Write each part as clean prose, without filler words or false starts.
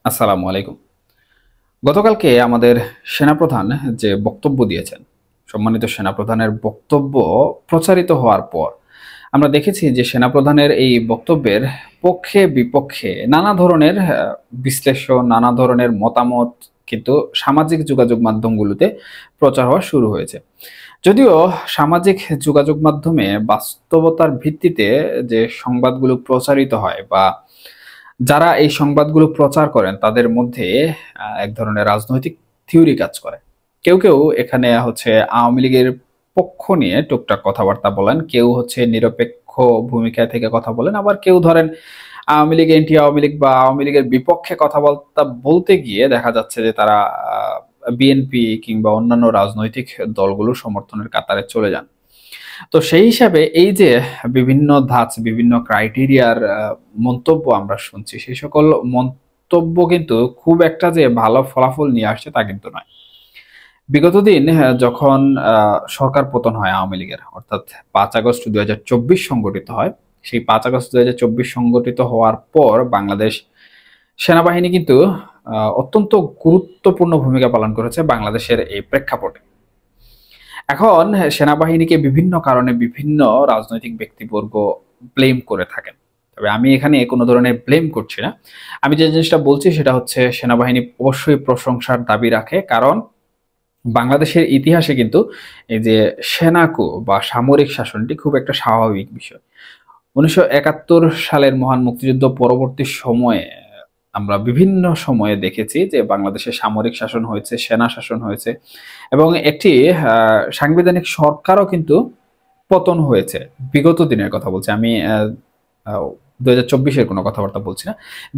আসসালামু আলাইকুম। গতকালকে আমাদের সেনাপ্রধান যে বক্তব্য দিয়েছেন, সম্মানিত সেনাপ্রধানের বক্তব্য প্রচারিত হওয়ার পর আমরা দেখেছি যে সেনাপ্রধানের এই বক্তব্যের পক্ষে বিপক্ষে নানা ধরনের বিশ্লেষণ, নানা ধরনের মতামত কিন্তু সামাজিক যোগাযোগ মাধ্যমগুলোতে প্রচার হওয়া শুরু হয়েছে। যদিও সামাজিক যোগাযোগ মাধ্যমে বাস্তবতার ভিত্তিতে যে সংবাদগুলো প্রচারিত হয় বা যারা এই সংবাদগুলো প্রচার করেন তাদের মধ্যে এক ধরনের রাজনৈতিক থিওরি কাজ করে। কেউ এখানে হচ্ছে আওয়ামী লীগের পক্ষ নিয়ে টুকটাক কথাবার্তা বলেন, কেউ হচ্ছে নিরপেক্ষ ভূমিকায় থেকে কথা বলেন, আবার কেউ ধরেন আওয়ামী লীগ এন্টি আওয়ামী লীগ বা আওয়ামী লীগের বিপক্ষে কথাবার্তা বলতে গিয়ে দেখা যাচ্ছে যে তারা বিএনপি কিংবা অন্যান্য রাজনৈতিক দলগুলোর সমর্থনের কাতারে চলে যান। তো সেই হিসাবে এই যে বিভিন্ন ধাঁচ, বিভিন্ন ক্রাইটেরিয়ার মন্তব্য আমরা শুনছি, সেই সকল মন্তব্য কিন্তু খুব একটা যে ভালো ফলাফল নিয়ে আসছে তা কিন্তু নয়। বিগত দিন যখন সরকার পতন হয় আওয়ামী লীগের, অর্থাৎ 5 আগস্ট 2024 সংগঠিত হয়। সেই 5 আগস্ট 2024 সংগঠিত হওয়ার পর বাংলাদেশ সেনাবাহিনী কিন্তু অত্যন্ত গুরুত্বপূর্ণ ভূমিকা পালন করেছে বাংলাদেশের এই প্রেক্ষাপটে। এখন সেনাবাহিনীকে বিভিন্ন কারণে বিভিন্ন রাজনৈতিক ব্যক্তিবর্গ ব্লেম করে থাকেন। তবে আমি এখানে কোনো ধরনের ব্লেম করছি না। আমি যে জিনিসটা বলছি সেটা হচ্ছে সেনাবাহিনী অবশ্যই প্রশংসার দাবি রাখে। কারণ বাংলাদেশের ইতিহাসে কিন্তু এই যে সেনাকু বা সামরিক শাসনটি খুব একটা স্বাভাবিক বিষয়। 1971 সালের মহান মুক্তিযুদ্ধ পরবর্তী সময়ে আমরা বিভিন্ন সময়ে দেখেছি যে বাংলাদেশে সামরিক শাসন হয়েছে, সেনা শাসন হয়েছে এবং একটি সাংবিধানিক সরকারও কিন্তু পতন হয়েছে। বিগত দিনের কথা বলছি আমি, 2024-এর কোনো কথাবার্তা বলছি না।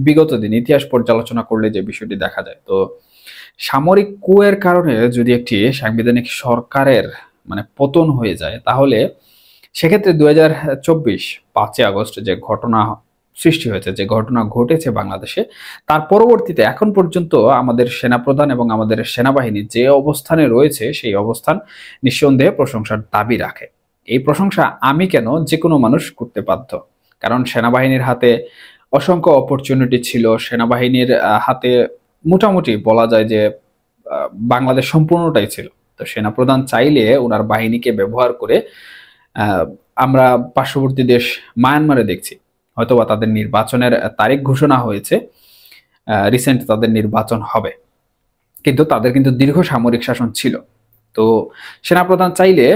বিগত দিন ইতিহাস পর্যালোচনা করলে যে বিষয়টি দেখা যায়। তো সামরিক কুয়ের কারণে যদি একটি সাংবিধানিক সরকারের মানে পতন হয়ে যায় তাহলে সেক্ষেত্রে 2024 5 আগস্ট যে ঘটনা সৃষ্টি হয়েছে, যে ঘটনা ঘটেছে বাংলাদেশে, তার পরবর্তীতে এখন পর্যন্ত আমাদের সেনাপ্রধান এবং আমাদের সেনাবাহিনী যে অবস্থানে রয়েছে সেই অবস্থান নিঃসন্দেহে প্রশংসার দাবি রাখে। এই প্রশংসা আমি কেন, যে কোনো মানুষ করতে বাধ্য। কারণ সেনাবাহিনীর হাতে অসংখ্য অপরচুনিটি ছিল। সেনাবাহিনীর হাতে মোটামুটি বলা যায় যে বাংলাদেশ সম্পূর্ণটাই ছিল। তো সেনাপ্রধান চাইলে ওনার বাহিনীকে ব্যবহার করে আহ, আমরা পার্শ্ববর্তী দেশ মায়ানমারে দেখছি, হয়তোবা তাদের নির্বাচনের তারিখ ঘোষণা হয়েছে, রিসেন্ট তাদের নির্বাচন হবে, কিন্তু তাদের কিন্তু দীর্ঘ সামরিক শাসন ছিল। তো সেনাপ্রধান চাইলে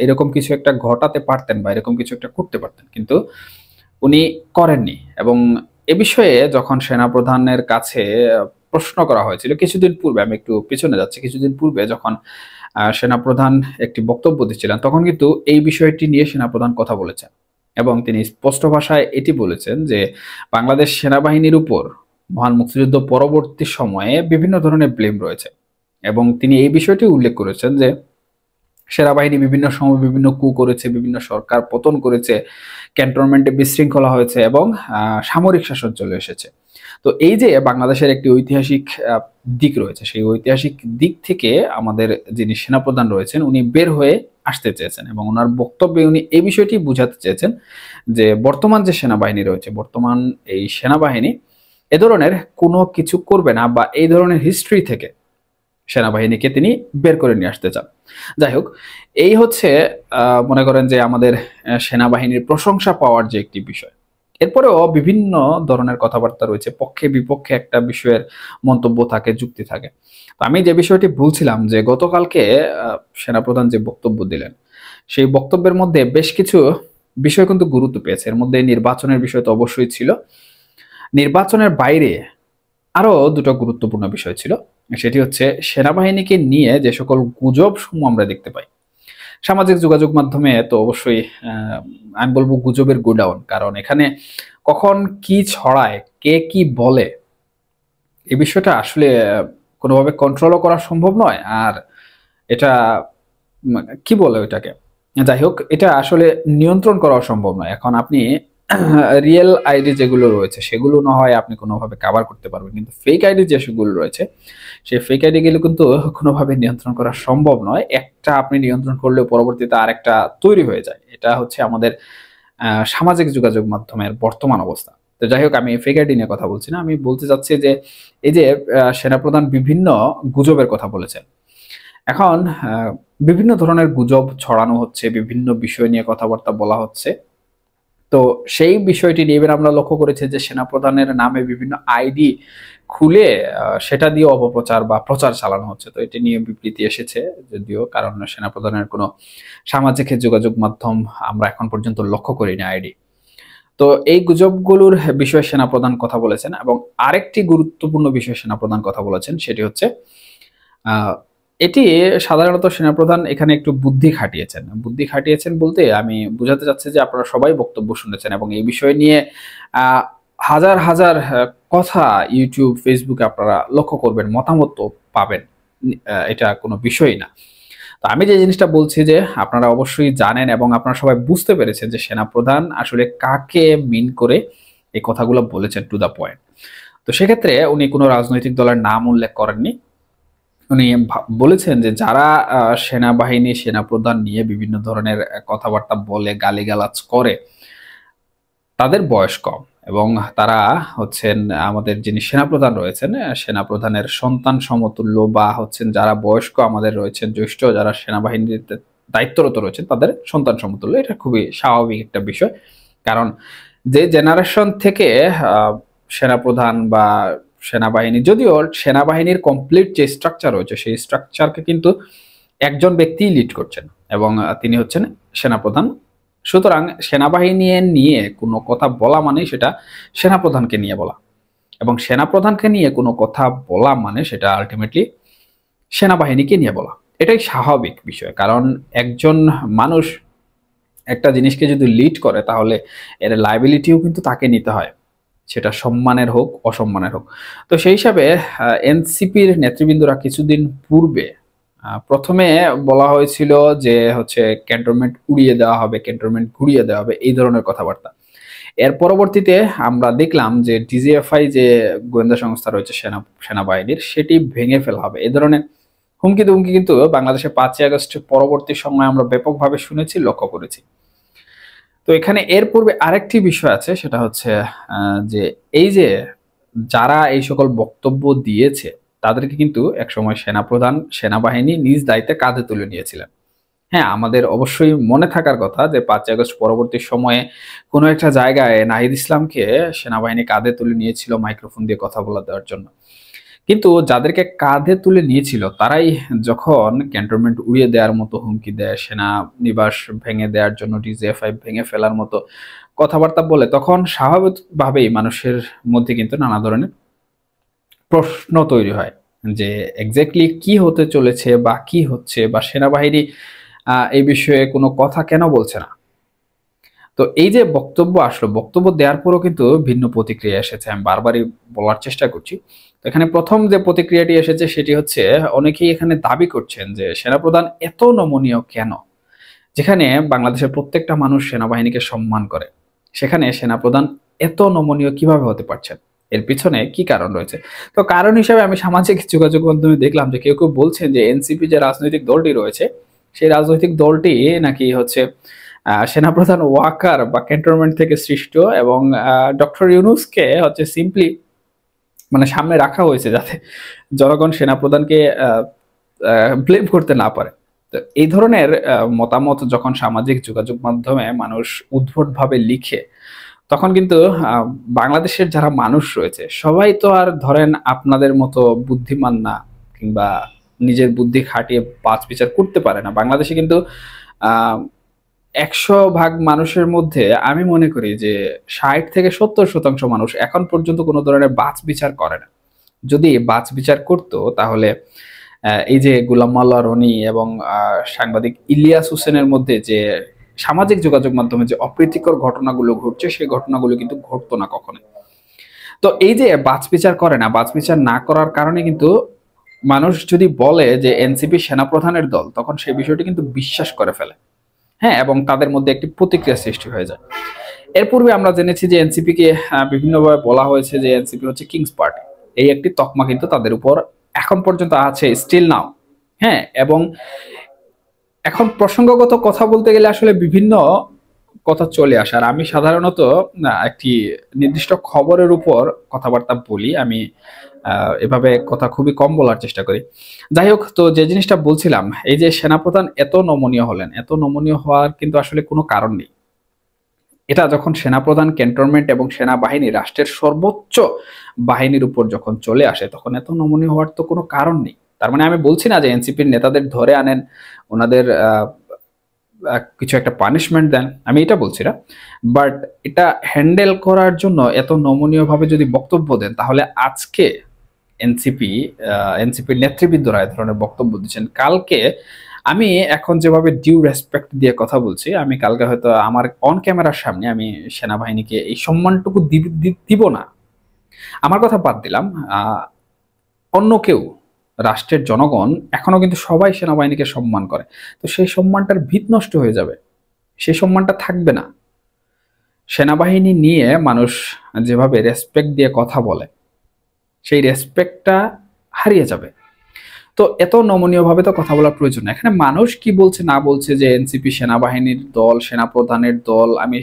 এরকম কিছু একটা ঘটাতে পারতেন বা এরকম কিছু একটা করতে পারতেন, কিন্তু উনি করেননি। এবং এ বিষয়ে যখন সেনাপ্রধানের কাছে প্রশ্ন করা হয়েছিল কিছুদিন পূর্বে, আমি একটু পিছনে যাচ্ছি, কিছুদিন পূর্বে যখন সেনাপ্রধান একটি বক্তব্য দিচ্ছিলেন তখন কিন্তু এই বিষয়টি নিয়ে সেনাপ্রধান কথা বলেছেন এবং তিনি স্পষ্ট ভাষায় এটি বলেছেন যে বাংলাদেশ সেনাবাহিনীর উপর মহান মুক্তিযুদ্ধ পরবর্তী সময়ে বিভিন্ন ধরনের ব্লেম রয়েছে। এবং তিনি এই বিষয়টি উল্লেখ করেছেন যে সেনাবাহিনী বিভিন্ন সময় বিভিন্ন কু করেছে, বিভিন্ন সরকার পতন করেছে, ক্যান্টনমেন্টে বিশৃঙ্খলা হয়েছে এবং সামরিক শাসন চলে এসেছে। তো এই যে বাংলাদেশের একটি ঐতিহাসিক দিক রয়েছে, সেই ঐতিহাসিক দিক থেকে আমাদের যিনি সেনাপ্রধান রয়েছেন উনি বের হয়ে আসতে চেয়েছেন এবং ওনার বক্তব্যে উনি এই বিষয়টি বুঝাতে চেয়েছেন যে বর্তমান যে সেনাবাহিনী রয়েছে, বর্তমান এই সেনাবাহিনী এ ধরনের কোনো কিছু করবে না বা এই ধরনের হিস্ট্রি থেকে সেনাবাহিনীকে তিনি বের করে নিয়ে আসতে চান। যাই হোক, এই হচ্ছে মনে করেন যে আমাদের সেনাবাহিনীর প্রশংসা পাওয়ার যে একটি বিষয়। এরপরেও বিভিন্ন ধরনের কথাবার্তা রয়েছে, পক্ষে বিপক্ষে একটা বিষয়ের মন্তব্য থাকে, যুক্তি থাকে। তো আমি যে বিষয়টি বলছিলাম যে গতকালকে সেনাপ্রধান যে বক্তব্য দিলেন সেই বক্তব্যের মধ্যে বেশ কিছু বিষয় কিন্তু গুরুত্ব পেয়েছে। এর মধ্যে নির্বাচনের বিষয় তো অবশ্যই ছিল। নির্বাচনের বাইরে আরো দুটো গুরুত্বপূর্ণ বিষয় ছিল। সেটি হচ্ছে সেনাবাহিনীকে নিয়ে যে সকল গুজব সমূহ আমরা দেখতে পাই সামাজিক যোগাযোগ মাধ্যমে, তো অবশ্যই আমি বলবো গুজবের গোডাউন। কারণ এখানে কখন কি ছড়ায়, কে কি বলে, এই বিষয়টা আসলে কোনোভাবে কন্ট্রোলও করা সম্ভব নয়। আর এটা কি বলে ওইটাকে, যাই হোক, এটা আসলে নিয়ন্ত্রণ করা সম্ভব নয়। এখন আপনি রিয়েল আইডি যেগুলো রয়েছে সেগুলো না হয় আপনি কোনোভাবে কাভার করতে পারবেন, কিন্তু ফেক আইডি যেগুলো রয়েছে সেই ফেক আইডি গুলো কিন্তু কোনোভাবে নিয়ন্ত্রণ করা সম্ভব নয়। একটা আপনি নিয়ন্ত্রণ করলেও পরবর্তীতে আরেকটা তৈরি হয়ে যায়। এটা হচ্ছে আমাদের সামাজিক যোগাযোগ মাধ্যমের বর্তমান অবস্থা। তো তো যাই হোক, আমি ফিগারটি নিয়ে কথা বলছি না, আমি বলতে চাচ্ছি যে এই যে সেনাপ্রধান বিভিন্ন গুজবের কথা বলেছেন। এখন বিভিন্ন ধরনের গুজব ছড়ানো হচ্ছে, বিভিন্ন বিষয় নিয়ে কথাবার্তা বলা হচ্ছে। তো সেই বিষয়টি নিয়ে এবার আমরা লক্ষ্য করেছি যে সেনাপ্রধানের নামে বিভিন্ন আইডি খুলে সেটা দিয়ে অপপ্রচার বা প্রচার চালানো হচ্ছে। তো এটি নিয়ে বিবৃতি এসেছে, যদিও কারণ সেনাপ্রধানের কোনো সামাজিক যোগাযোগ মাধ্যম আমরা এখন পর্যন্ত লক্ষ্য করিনি আইডি। তো এই গুজবগুলোর বিষয়ে সেনাপ্রধান কথা বলেছেন, এবং আরেকটি গুরুত্বপূর্ণ বিষয়ে সেনাপ্রধান কথা বলেছেন, সেটি হচ্ছে এটি সাধারণত সেনাপ্রধান এখানে একটু বুদ্ধি খাটিয়েছেন। বুদ্ধি খাটিয়েছেন বলতে আমি বুঝাতে চাচ্ছি যে আপনারা সবাই বক্তব্য শুনেছেন, এবং এই বিষয় নিয়ে হাজার হাজার কথা ইউটিউব, ফেসবুকে আপনারা লক্ষ্য করবেন, মতামত পাবেন। এটা কোনো বিষয়ই না। তো আমি যে জিনিসটা বলছি যে আপনারা অবশ্যই জানেন এবং আপনারা সবাই বুঝতে পেরেছেন যে সেনাপ্রধান আসলে কাকে মিন করে এই কথাগুলো বলেছেন টু দা পয়েন্ট। তো সেক্ষেত্রে উনি কোনো রাজনৈতিক দলের নাম উল্লেখ করেননি। উনি বলেছেন যে যারা সেনাবাহিনী, সেনাপ্রধান নিয়ে বিভিন্ন ধরনের কথাবার্তা বলে, গালিগালাজ করে, তাদের বয়স কম, এবং তারা হচ্ছেন আমাদের যিনি সেনাপ্রধান রয়েছেন, সেনাপ্রধানের সন্তান সমতুল্য, বা হচ্ছেন যারা বয়স্ক আমাদের রয়েছেন, জ্যেষ্ঠ যারা সেনাবাহিনীতে দায়িত্বরত রয়েছেন তাদের সন্তান সমতুল্য। এটা খুবই স্বাভাবিক একটা বিষয়, কারণ যে জেনারেশন থেকে সেনাপ্রধান বা সেনাবাহিনী, যদিও সেনাবাহিনীর কমপ্লিট যে স্ট্রাকচার রয়েছে সেই স্ট্রাকচারকে কিন্তু একজন ব্যক্তিই লিড করছেন, এবং তিনি হচ্ছেন সেনাপ্রধান। সুতরাং সেনাবাহিনী নিয়ে কোনো কথা বলা মানে সেটা সেনাপ্রধানকে নিয়ে বলা, এবং সেনাপ্রধানকে নিয়ে কোনো কথা বলা মানে সেটা আলটিমেটলি সেনাবাহিনীকে নিয়ে বলা। এটাই স্বাভাবিক বিষয়, কারণ একজন মানুষ একটা জিনিসকে যদি লিড করে তাহলে এর লায়াবিলিটিও কিন্তু তাকে নিতে হয়, সেটা সম্মানের হোক অসম্মানের হোক। তো সেই হিসাবে এনসিপির নেতৃবৃন্দরা কিছুদিন পূর্বে প্রথমে বলা হয়েছিল যে হচ্ছে ক্যান্টনমেন্ট উড়িয়ে দেওয়া হবে, ক্যান্টনমেন্ট ঘুরিয়ে দেওয়া হবে, এই ধরনের কথাবার্তা। এর পরবর্তীতে আমরা দেখলাম যে ডিজিএফআই যে গোয়েন্দা সংস্থা রয়েছে সেনাবাহিনীর, সেটি ভেঙে ফেলা হবে, এই ধরনের হুমকি দুমকি কিন্তু বাংলাদেশে 5ই আগস্টের পরবর্তী সময় আমরা ব্যাপকভাবে শুনেছি, লক্ষ্য করেছি। তো এখানে এর পূর্বে আরেকটি বিষয় আছে, সেটা হচ্ছে যে এই যে যারা এই সকল বক্তব্য দিয়েছে তাদেরকে কিন্তু একসময় সেনাপ্রধান, সেনাবাহিনী নিজ দায়িত্বে কাঁধে তুলে নিয়েছিলেন। হ্যাঁ, আমাদের অবশ্যই মনে থাকার কথা যে 5ই আগস্ট পরবর্তী সময়ে কোনো একটা জায়গায় নাহিদ ইসলামকে সেনাবাহিনী কাঁধে তুলে নিয়েছিল মাইক্রোফোন দিয়ে কথা বলা দেওয়ার জন্য। কিন্তু যাদেরকে কাঁধে তুলে নিয়েছিল তারাই যখন ক্যান্টনমেন্ট উড়িয়ে দেওয়ার মতো হুমকি দেয়, সেনা নিবাস ভেঙে দেওয়ার জন্য ডিজিএফআই ভেঙে ফেলার মতো কথাবার্তা বলে, তখন স্বাভাবিকভাবেই মানুষের মধ্যে কিন্তু নানা ধরনের প্রশ্ন তৈরি হয় যে এক্স্যাক্টলি কি হতে চলেছে বা কি হচ্ছে, বা সেনাবাহিনী এই বিষয়ে কোনো কথা কেন বলছে না। তো এই যে বক্তব্য আসলো, বক্তব্য দেওয়ার পরও কিন্তু ভিন্ন প্রতিক্রিয়া এসেছে, আমি বারবারই বলার চেষ্টা করছি। তো এখানে প্রথম যে প্রতিক্রিয়াটি এসেছে সেটি হচ্ছে, অনেকেই এখানে দাবি করছেন যে সেনাপ্রধান এত নমনীয় কেন, যেখানে বাংলাদেশের প্রত্যেকটা মানুষ সেনাবাহিনীকে সম্মান করে, সেখানে সেনাপ্রধান এত নমনীয় কিভাবে হতে পারছেন, এর পিছনে কি কারণ রয়েছে। তো কারণ হিসাবে আমি সামাজিক যোগাযোগ মাধ্যমে দেখলাম যে কেউ কেউ বলছেন যে এনসিপি যে রাজনৈতিক দলটি রয়েছে, সেই রাজনৈতিক দলটি নাকি হচ্ছে সেনাপ্রধান ওয়াকার বা ক্যান্টনমেন্ট থেকে সৃষ্ট, এবং ডক্টর ইউনূসকে হচ্ছে সিম্পলি মানে সামনে রাখা হয়েছে যাতে জনগণ সেনাপ্রধানকে ব্লেম করতে না পারে। তো এই ধরনের মতামত যখন সামাজিক যোগাযোগ মাধ্যমে মানুষ উদ্ভটভাবে লিখে, তখন কিন্তু বাংলাদেশের যারা মানুষ রয়েছে সবাই তো আর ধরেন আপনাদের মতো বুদ্ধিমান না, কিংবা নিজের বুদ্ধি খাটিয়ে বাছ বিচার করতে পারে না। বাংলাদেশে কিন্তু 100 ভাগ মানুষের মধ্যে আমি মনে করি যে 60 থেকে 70% মানুষ এখন পর্যন্ত কোনো ধরনের বাছ বিচার করে না। যদি বাছ বিচার করতো তাহলে এই যে গোলাম মাওলা রনি এবং সাংবাদিক ইলিয়াস হোসেনের মধ্যে যে সামাজিক যোগাযোগ মাধ্যমে যে অপ্রীতিকর ঘটনাগুলো ঘটছে, সেই ঘটনাগুলো কিন্তু ঘটতো না কখনো। তো এই যে বাছ বিচার করে না, বাছ বিচার না করার কারণে কিন্তু মানুষ যদি বলে যে এনসিপি সেনাপ্রধানের দল, তখন সেই বিষয়টি কিন্তু বিশ্বাস করে ফেলে। হ্যাঁ, এবং তাদের মধ্যে একটি প্রতিক্রিয়া সৃষ্টি হয়ে যায়। এর পূর্বে আমরা জেনেছি যে এনসিপি কে বিভিন্নভাবে বলা হয়েছে যে এনসিপি হচ্ছে কিংস পার্টি, এই একটি তকমা কিন্তু তাদের উপর এখন পর্যন্ত আছে, স্টিল নাও। হ্যাঁ, এবং এখন প্রসঙ্গগত কথা বলতে গেলে আসলে বিভিন্ন কথা চলে আসে। আর আমি সাধারণত একটি নির্দিষ্ট খবরের উপর কথাবার্তা বলি। আমি এভাবে কথা খুবই কম বলার চেষ্টা করি। যাই হোক, তো যে জিনিসটা বলছিলাম, এই যে সেনাপ্রধান এত নমনীয় হলেন, এত নমনীয় হওয়ার কিন্তু আসলে কোনো কারণ নেই। এটা যখন সেনাপ্রধান, ক্যান্টনমেন্ট এবং সেনাবাহিনী রাষ্ট্রের সর্বোচ্চ বাহিনীর উপর যখন চলে আসে, তখন এত নমনীয় হওয়ার তো কোনো কারণ নেই। তার মানে আমি বলছি না যে এনসিপির নেতাদের ধরে আনেন, ওনাদের কিছু একটা পানিশমেন্ট দেন, আমি এটা বলছি না। বাট এটা হ্যান্ডেল করার জন্য এত নমনীয় ভাবে যদি বক্তব্য দেন, তাহলে আজকে এনসিপি এনসিপির নেতৃবৃন্দরা এ ধরনের বক্তব্য দিচ্ছেন, কালকে আমি এখন যেভাবে ডিউ রেসপেক্ট দিয়ে কথা বলছি, আমি কালকে হয়তো আমার অন ক্যামেরার সামনে আমি সেনাবাহিনীকে এই সম্মানটুকু দিব না। আমার কথা বাদ দিলাম, অন্য কেউ, রাষ্ট্রের জনগণ এখনো কিন্তু সবাই সেনাবাহিনীকে সম্মান করে। তো সেই সম্মানটার ভিত নষ্ট হয়ে যাবে, সেই সম্মানটা থাকবে না। সেনাবাহিনী নিয়ে মানুষ যেভাবে রেসপেক্ট দিয়ে কথা বলে, সেই রেসপেক্টটা হারিয়ে যাবে। তো এত নমনীয় ভাবে তো কথা বলার প্রয়োজন না। এখানে মানুষ কি বলছে না বলছে যে এনসিপি সেনাবাহিনীর দল, সেনাপ্রধানের দল, আমি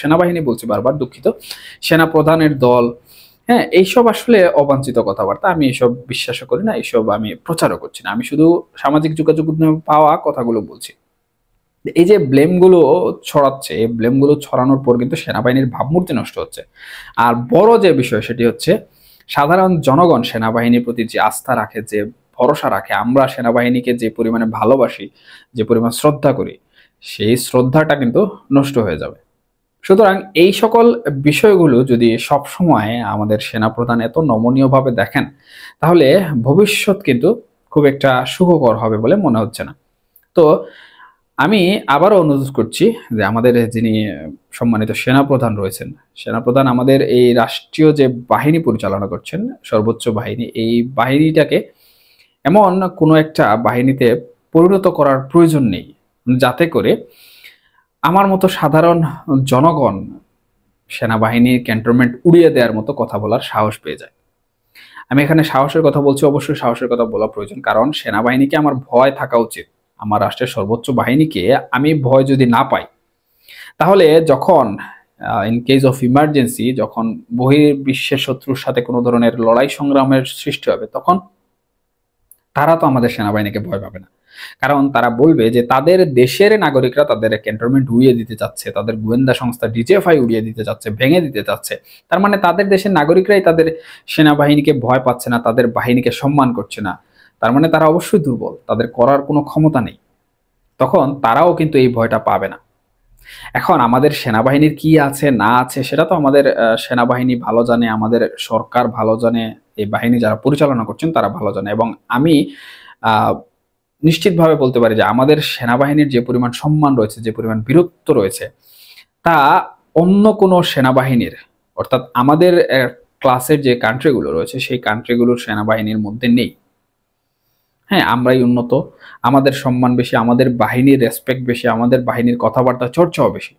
সেনাবাহিনী বলছি বারবার, দুঃখিত, সেনাপ্রধানের দল, হ্যাঁ, এইসব আসলে অবাঞ্ছিত কথাবার্তা। আমি এইসব বিশ্বাসও করি না, এইসব আমি প্রচারও করছি না। আমি শুধু সামাজিক যোগাযোগ মাধ্যমে পাওয়া কথাগুলো বলছি। এই যে ব্লেমগুলো ছড়াচ্ছে, এই ব্লেমগুলো ছড়ানোর পর কিন্তু সেনাবাহিনীর ভাবমূর্তি নষ্ট হচ্ছে। আর বড় যে বিষয় সেটি হচ্ছে, সাধারণ জনগণ সেনাবাহিনীর প্রতি যে আস্থা রাখে, যে ভরসা রাখে, আমরা সেনাবাহিনীকে যে পরিমাণে ভালোবাসি, যে পরিমাণ শ্রদ্ধা করি, সেই শ্রদ্ধাটা কিন্তু নষ্ট হয়ে যাবে। সুতরাং এই সকল বিষয়গুলো যদি সব সময় আমাদের সেনাপ্রধান এত নমনীয়ভাবে দেখেন, তাহলে ভবিষ্যৎ কিন্তু খুব একটা সুখকর হবে বলে মনে হচ্ছে না। তো আমি আবারও অনুরোধ করছি যে আমাদের যিনি সম্মানিত সেনাপ্রধান রয়েছেন, সেনাপ্রধান আমাদের এই রাষ্ট্রীয় যে বাহিনী পরিচালনা করছেন, সর্বোচ্চ বাহিনী, এই বাহিনীটাকে এমন কোনো একটা বাহিনীতে পরিণত করার প্রয়োজন নেই, যাতে করে আমার মতো সাধারণ জনগণ সেনাবাহিনীর ক্যান্টনমেন্ট উড়িয়ে দেওয়ার মতো কথা বলার সাহস পেয়ে যায়। আমি এখানে সাহসের কথা বলছি, অবশ্যই সাহসের কথা বলা প্রয়োজন, কারণ সেনাবাহিনীকে আমার ভয় থাকা উচিত। আমার রাষ্ট্রের সর্বোচ্চ বাহিনীকে আমি ভয় যদি না পাই, তাহলে যখন ইন কেস অফ ইমার্জেন্সি, যখন বহির্বিশ্বের শত্রুর সাথে কোনো ধরনের লড়াই সংগ্রামের সৃষ্টি হবে, তখন তারা তো আমাদের সেনাবাহিনীকে ভয় পাবে না। কারণ তারা বলবে যে তাদের দেশের নাগরিকরা তাদের ক্যান্টনমেন্ট উড়িয়ে দিতে চাচ্ছে, তাদের গোয়েন্দা সংস্থা ডিজিএফআই উড়িয়ে দিতে চাচ্ছে, ভেঙে দিতে চাচ্ছে। তার মানে তাদের দেশের নাগরিকরাই তাদের সেনাবাহিনীকে ভয় পাচ্ছে না, তাদের বাহিনীকে সম্মান করছে না। তার মানে তারা অবশ্যই দুর্বল, তাদের করার কোনো ক্ষমতা নেই। তখন তারাও কিন্তু এই ভয়টা পাবে না। এখন আমাদের সেনাবাহিনীর কি আছে না আছে সেটা তো আমাদের সেনাবাহিনী ভালো জানে, আমাদের সরকার ভালো জানে, এই বাহিনী যারা পরিচালনা করছেন তারা ভালো জানে। এবং আমি আহ নিশ্চিতভাবে বলতে পারি যে আমাদের সেনাবাহিনীর যে পরিমাণ সম্মান রয়েছে, যে পরিমাণ বীরত্ব রয়েছে, তা অন্য কোনো সেনাবাহিনীর, অর্থাৎ আমাদের ক্লাসের যে কান্ট্রিগুলো রয়েছে সেই কান্ট্রিগুলোর সেনাবাহিনীর মধ্যে নেই। হ্যাঁ, আমরাই উন্নত, আমাদের সম্মান বেশি, আমাদের বাহিনীর রেসপেক্ট বেশি, আমাদের বাহিনীর কথাবার্তা চর্চাও বেশি।